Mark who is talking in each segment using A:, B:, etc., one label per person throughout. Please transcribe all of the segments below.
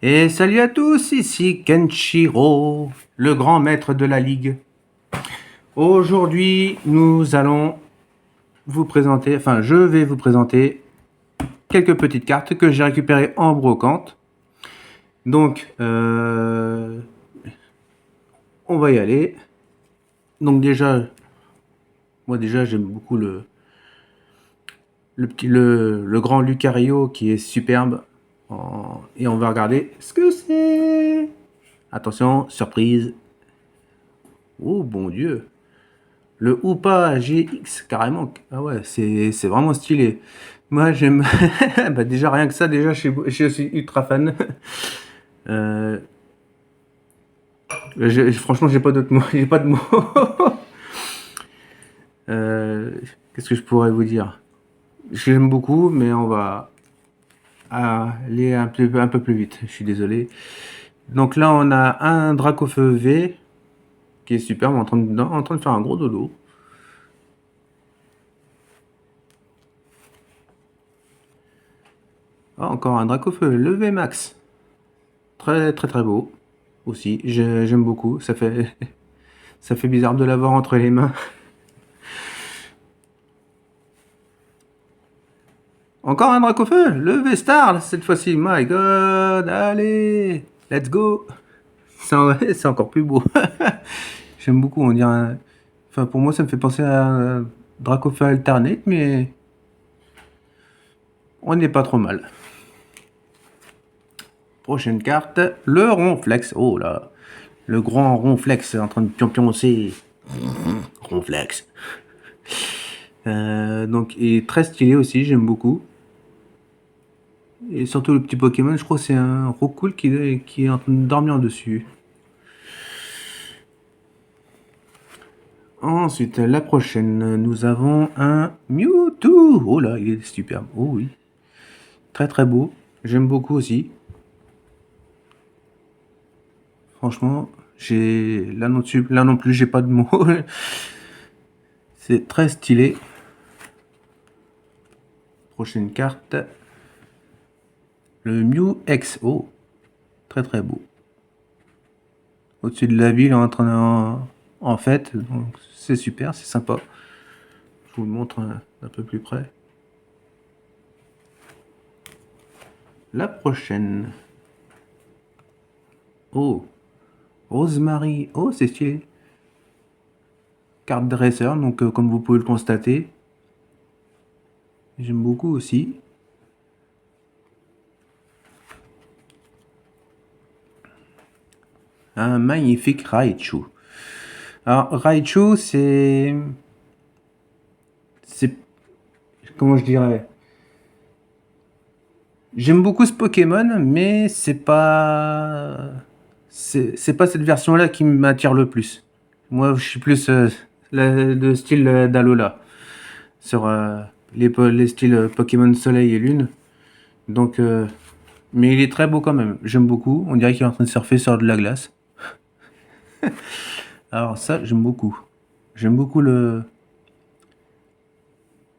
A: Et salut à tous, ici Kenshiro, le grand maître de la ligue. Aujourd'hui, nous allons vous présenter, enfin je vais vous présenter quelques petites cartes que j'ai récupérées en brocante. Donc, on va y aller. Donc déjà, moi déjà j'aime beaucoup le grand Lucario qui est superbe. Et on va regarder ce que c'est. Attention, surprise. Oh bon Dieu. Le Hoopa GX, carrément. Ah ouais, c'est vraiment stylé. Moi, j'aime. Bah, déjà, rien que ça, déjà, je suis ultra fan. Euh, franchement, j'ai pas d'autres mots. J'ai pas de mots. Euh, Qu'est-ce que je pourrais vous dire? J'aime beaucoup, mais on va aller un peu plus vite. Je suis désolé. Donc là, on a un Dracofeu V qui est superbe, en train de faire un gros dodo. Ah, encore un Dracofeu, le VMAX. Très très très beau aussi. J'aime beaucoup. Ça fait bizarre de l'avoir entre les mains. Encore un Dracofeu, le V-Star cette fois-ci. My God, allez, let's go. C'est encore plus beau. J'aime beaucoup. On dirait. Enfin, pour moi, ça me fait penser à un Dracofeu Alternate, mais on n'est pas trop mal. Prochaine carte, le Ronflex. Oh là, le grand Ronflex en train de pioncer. Ronflex. Donc, il est très stylé aussi, j'aime beaucoup. Et surtout le petit Pokémon, je crois que c'est un Rockcool qui est en train de dormir dessus. Ensuite, la prochaine, nous avons un Mewtwo. Oh là, il est superbe. Oh oui. Très très beau. J'aime beaucoup aussi. Franchement, là non plus, j'ai pas de mots. C'est très stylé. Prochaine carte. Le Mew X. Oh, très très beau. Au-dessus de la ville, en fait, donc c'est super, c'est sympa. Je vous le montre un peu plus près. La prochaine. Oh, Rosemary. Oh, c'est stylé. Carte dresseur, donc comme vous pouvez le constater. J'aime beaucoup aussi. Un magnifique Raichu. Alors, Raichu, c'est. Comment je dirais? J'aime beaucoup ce Pokémon, mais c'est pas. C'est pas cette version-là qui m'attire le plus. Moi, je suis plus le style d'Alola. Sur les styles Pokémon Soleil et Lune. Donc, mais il est très beau quand même. J'aime beaucoup. On dirait qu'il est en train de surfer sur de la glace. Alors ça, j'aime beaucoup. J'aime beaucoup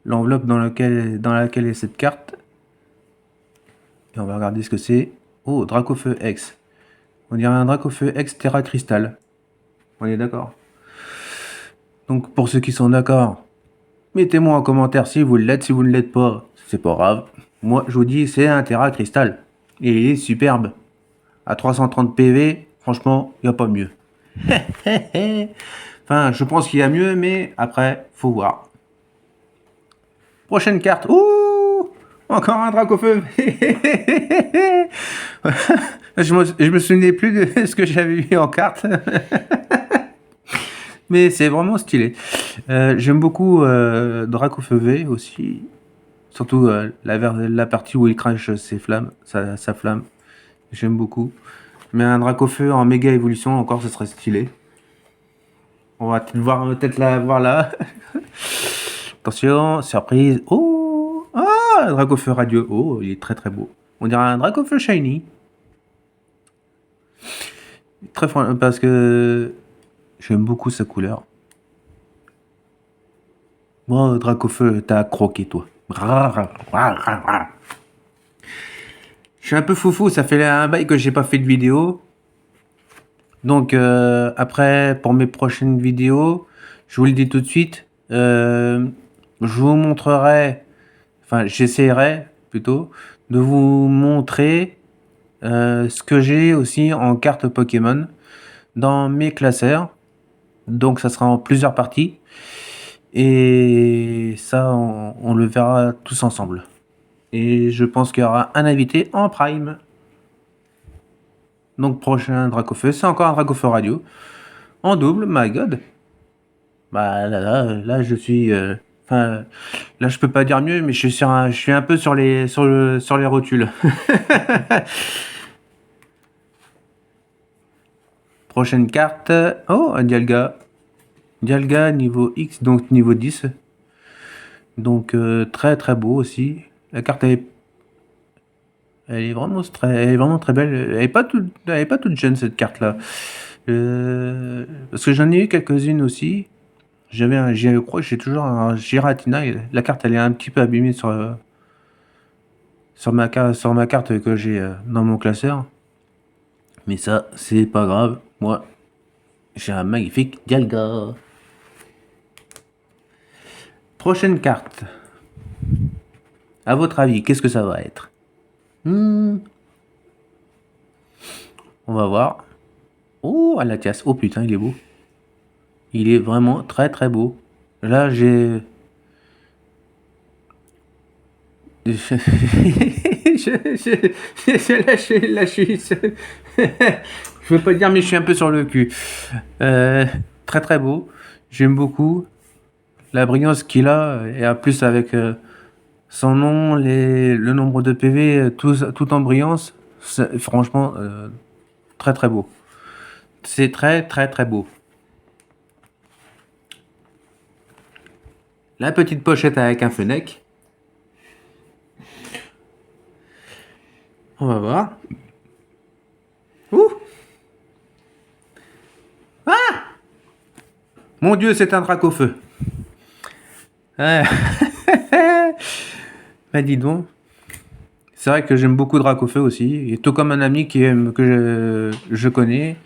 A: l'enveloppe dans laquelle est cette carte. Et on va regarder ce que c'est. Oh, Dracofeu X. On dirait un Dracofeu X Terra Crystal. On est d'accord. Donc pour ceux qui sont d'accord, mettez-moi en commentaire si vous l'êtes, si vous ne l'êtes pas. C'est pas grave. Moi, je vous dis, c'est un Terra Crystal. Et il est superbe. À 330 PV, franchement, il n'y a pas mieux. Enfin, je pense qu'il y a mieux, mais après, faut voir. Prochaine carte. Ouh, encore un Dracofeu. Je me souvenais plus de ce que j'avais eu en carte. Mais c'est vraiment stylé. J'aime beaucoup Dracofeu V aussi. Surtout la partie où il crache ses flammes, sa flamme. J'aime beaucoup. Mais un Dracofeu en méga évolution encore, ce serait stylé. On va peut-être la voir là. Attention, surprise. Oh, ah, un Dracofeu radio. Oh, il est très très beau. On dirait un Dracofeu shiny. Parce que j'aime beaucoup sa couleur. Oh, Dracofeu, t'as croqué toi. suis un peu foufou, ça fait un bail que j'ai pas fait de vidéo. Donc après, pour mes prochaines vidéos, je vous le dis tout de suite, je vous montrerai, enfin j'essaierai plutôt, de vous montrer ce que j'ai aussi en cartes Pokémon dans mes classeurs. Donc ça sera en plusieurs parties. Et ça, on le verra tous ensemble. Et je pense qu'il y aura un invité en prime. Donc prochain Dracofeu, c'est encore un Dracofeu radio. En double, my god. Bah là je suis... Enfin, là je peux pas dire mieux, mais je suis un peu sur les rotules. Prochaine carte. Oh, un Dialga. Dialga niveau X, donc niveau 10. Donc très très beau aussi. La carte elle est vraiment très belle. Elle est pas toute jeune cette carte là. Parce que j'en ai eu quelques-unes aussi. Je crois que j'ai toujours un Giratina. Et la carte elle est un petit peu abîmée sur ma carte que j'ai dans mon classeur. Mais ça, c'est pas grave. Moi, j'ai un magnifique Dialga. Prochaine carte. À votre avis, qu'est-ce que ça va être? On va voir. Oh, Alatias. Oh putain, il est beau. Il est vraiment très très beau. Là, j'ai... Là, je suis... Je veux pas dire, mais je suis un peu sur le cul. Très très beau. J'aime beaucoup la brillance qu'il a. Et en plus, avec son nom, le nombre de PV, tout en brillance. Franchement, très très beau. C'est très très très beau. La petite pochette avec un Fennec. On va voir. Ouh! Mon Dieu, c'est un Dracofeu. Ah. Bah dis donc. C'est vrai que j'aime beaucoup Dracofeu aussi. Et tout comme un ami que je connais,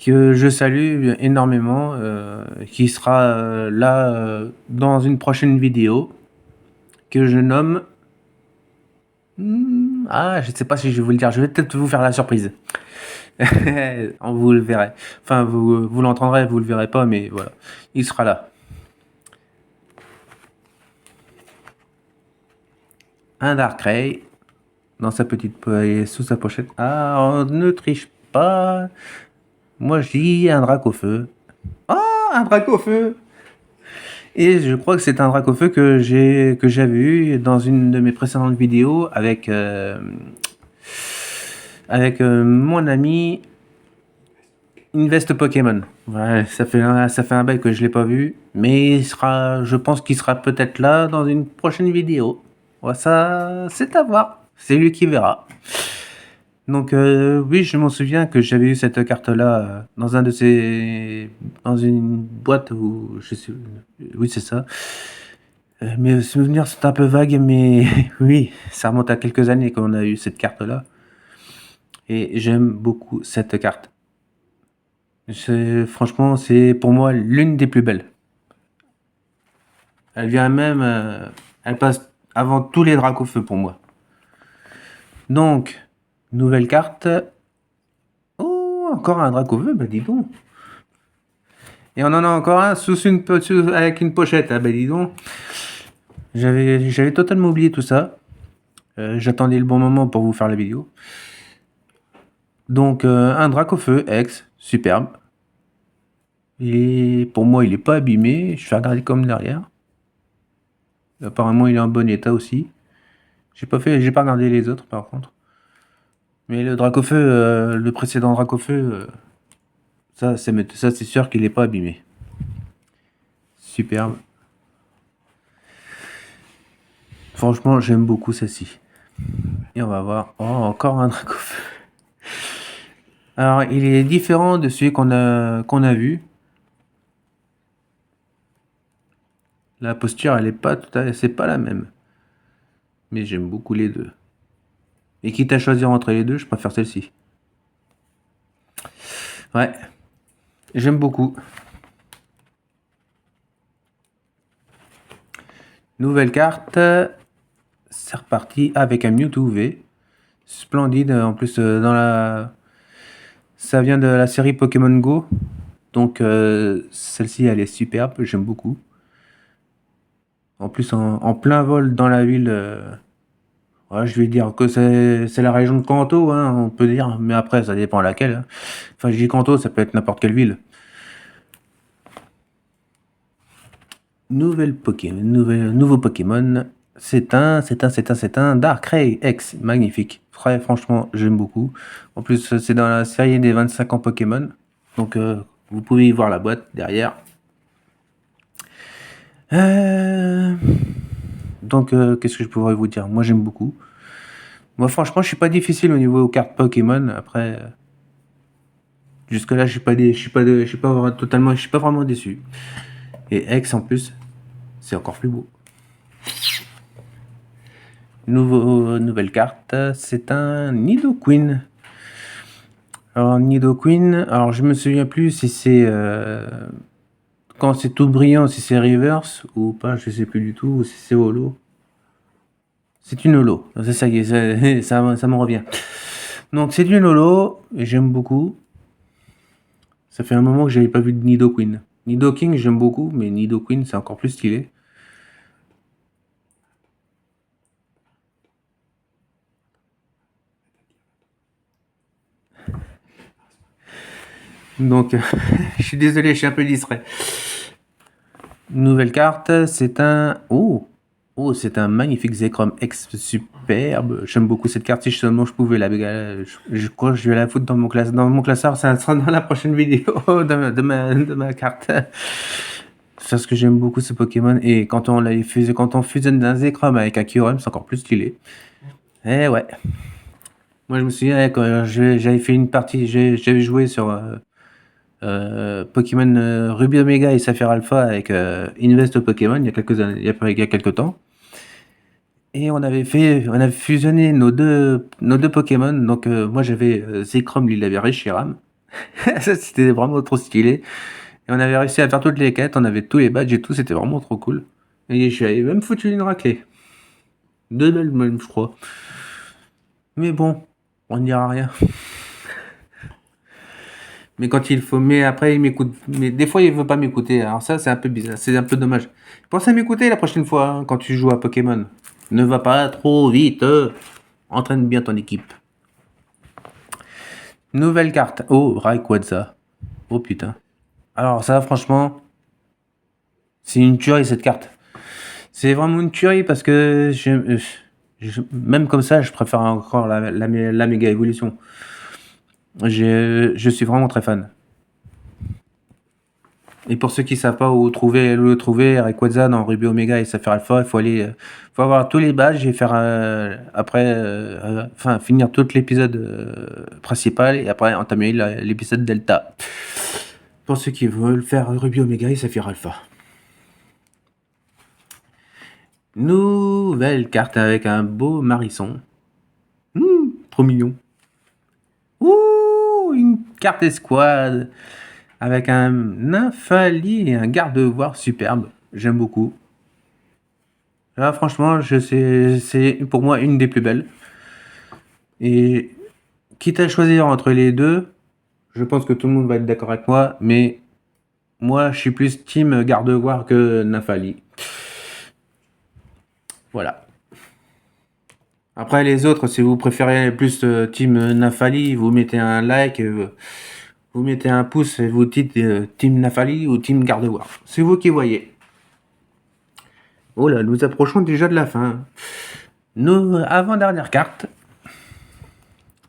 A: que je salue énormément, qui sera là dans une prochaine vidéo, que je nomme... Ah, je ne sais pas si je vais vous le dire. Je vais peut-être vous faire la surprise. Vous le verrez. Enfin, vous l'entendrez, vous le verrez pas, mais voilà. Il sera là. Un Darkrai dans sa sous sa pochette. Ah, on ne triche pas. Moi, je dis un Dracofeu. Ah, un Dracofeu. Et je crois que c'est un Dracofeu que j'avais eu dans une de mes précédentes vidéos avec mon ami Invest Pokémon. Ouais, ça fait un bail que je l'ai pas vu, mais je pense qu'il sera peut-être là dans une prochaine vidéo. Ouais, ça, c'est à voir. C'est lui qui verra. Donc oui, je m'en souviens que j'avais eu cette carte-là dans une boîte où je sais, oui c'est ça. Mes souvenirs sont un peu vagues, mais oui, ça remonte à quelques années qu'on a eu cette carte-là. Et j'aime beaucoup cette carte. Franchement, c'est pour moi l'une des plus belles. Elle vient même, elle passe avant tous les Dracofeu pour moi. Donc, nouvelle carte. Oh, encore un Dracofeu, bah dis donc. Et on en a encore un avec une pochette, ah bah dis donc. J'avais totalement oublié tout ça. J'attendais le bon moment pour vous faire la vidéo. Donc, un Dracofeu X, superbe. Et pour moi, il est pas abîmé. Je vais regarder comme derrière. Apparemment, il est en bon état aussi. J'ai pas regardé les autres par contre. Mais le Dracofeu, le précédent Dracofeu, ça c'est sûr qu'il est pas abîmé. Superbe. Franchement, j'aime beaucoup celle-ci. Et on va voir. Oh, encore un Dracofeu. Alors, il est différent de celui qu'on a vu. La posture, elle est pas c'est pas la même. Mais j'aime beaucoup les deux. Et quitte à choisir entre les deux, je préfère celle-ci. Ouais, j'aime beaucoup. Nouvelle carte. C'est reparti avec un Mewtwo V. Splendide. En plus, ça vient de la série Pokémon Go. Donc, celle-ci, elle est superbe. J'aime beaucoup. En plus, en plein vol dans la ville. Ouais, je vais dire que c'est la région de Kanto, hein, on peut dire. Mais après, ça dépend laquelle. Hein. Enfin, je dis Kanto, ça peut être n'importe quelle ville. Nouveau Pokémon. C'est un Darkrai X. Magnifique. Franchement, j'aime beaucoup. En plus, c'est dans la série des 25 ans Pokémon. Donc, vous pouvez y voir la boîte derrière. Donc, qu'est-ce que je pourrais vous dire? Moi, j'aime beaucoup. Moi, franchement, je suis pas difficile au niveau cartes Pokémon. Après, jusque-là, je suis pas vraiment déçu. Et X en plus, c'est encore plus beau. Nouvelle carte, c'est un Nidoqueen. Alors Nidoqueen, alors je me souviens plus si c'est quand c'est tout brillant, si c'est reverse ou pas, je sais plus du tout, ou si c'est holo. C'est une holo, c'est ça y est, ça me revient. Donc c'est une holo, et j'aime beaucoup. Ça fait un moment que j'avais pas vu de Nidoqueen. Nidoking j'aime beaucoup, mais Nidoqueen c'est encore plus stylé. Donc, je suis désolé, je suis un peu distrait. Nouvelle carte, c'est un... c'est un magnifique Zekrom X superbe. J'aime beaucoup cette carte, si seulement je pouvais la... Je crois que je vais la foutre dans mon classeur, ça sera dans la prochaine vidéo de ma carte. C'est parce que j'aime beaucoup ce Pokémon, et quand on fusionne d'un Zekrom avec un Kyurem, c'est encore plus stylé. Eh ouais. Moi, je me souviens, quand j'avais fait une partie, j'avais joué sur... Pokémon Ruby Omega et Saphir Alpha avec Invest Pokémon il y a quelques temps. Et on avait fusionné nos deux Pokémon. Donc moi j'avais Zekrom, Lilavert et Shiram. Ça c'était vraiment trop stylé. Et on avait réussi à faire toutes les quêtes, on avait tous les badges et tout, c'était vraiment trop cool. Et j'avais même foutu une raclée. 2 belles même, je crois. Mais bon, on dira rien. Mais quand il faut, mais après il m'écoute. Mais des fois il veut pas m'écouter. Alors ça c'est un peu bizarre, c'est un peu dommage. Pense à m'écouter la prochaine fois hein, quand tu joues à Pokémon. Ne va pas trop vite. Entraîne bien ton équipe. Nouvelle carte. Oh, Rayquaza. Oh putain. Alors ça franchement, c'est une tuerie cette carte. C'est vraiment une tuerie parce que même comme ça, je préfère encore la méga évolution. Je suis vraiment très fan. Et pour ceux qui savent pas où le trouver, Rayquaza dans Ruby Omega et Sapphire Alpha, il faut avoir tous les badges et faire finir tout l'épisode principal et après entamer l'épisode Delta. Pour ceux qui veulent faire Ruby Omega et Sapphire Alpha. Nouvelle carte avec un beau Marisson. Trop mignon. Une carte escouade avec un Nymphali et un garde-voir superbe. J'aime beaucoup. Là, franchement, c'est pour moi une des plus belles. Et quitte à choisir entre les deux, je pense que tout le monde va être d'accord avec moi, mais moi, je suis plus team garde-voir que Nymphali. Voilà. Après, les autres, si vous préférez plus team Nymphali, vous mettez un like, vous mettez un pouce et vous dites team Nymphali ou team garde-voir. C'est vous qui voyez. Oh là, nous approchons déjà de la fin. Avant-dernière carte.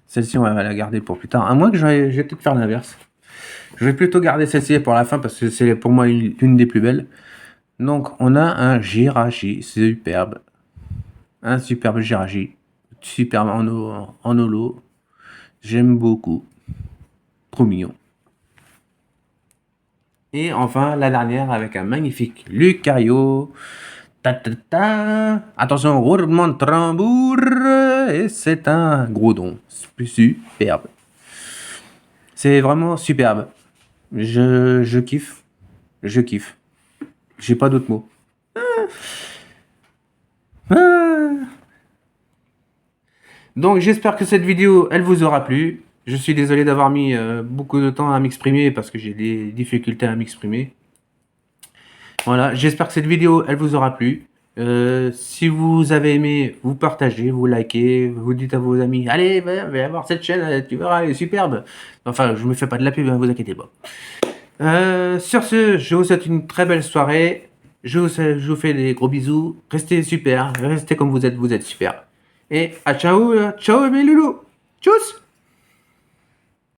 A: Celle-ci, on va la garder pour plus tard. À moins que je vais peut-être faire l'inverse. Je vais plutôt garder celle-ci pour la fin parce que c'est pour moi une des plus belles. Donc, on a un Jirachi. Superbe. Un superbe Jirachi. Superbe en holo. J'aime beaucoup. Trop mignon. Et enfin, la dernière avec un magnifique Lucario. Attention, roulement de tambour. et c'est un gros don. Superbe. C'est vraiment superbe. Je kiffe. Je kiffe. J'ai pas d'autres mots. Ah. Donc j'espère que cette vidéo, elle vous aura plu. Je suis désolé d'avoir mis beaucoup de temps à m'exprimer parce que j'ai des difficultés à m'exprimer. Voilà, j'espère que cette vidéo, elle vous aura plu. Si vous avez aimé, vous partagez, vous likez, vous dites à vos amis, allez, va voir cette chaîne, tu verras, elle est superbe. Enfin, je me fais pas de la pub, hein, vous inquiétez pas. Sur ce, je vous souhaite une très belle soirée. Je vous fais des gros bisous. Restez super, restez comme vous êtes super. Et à ciao, ciao mes loulous. Tchuss.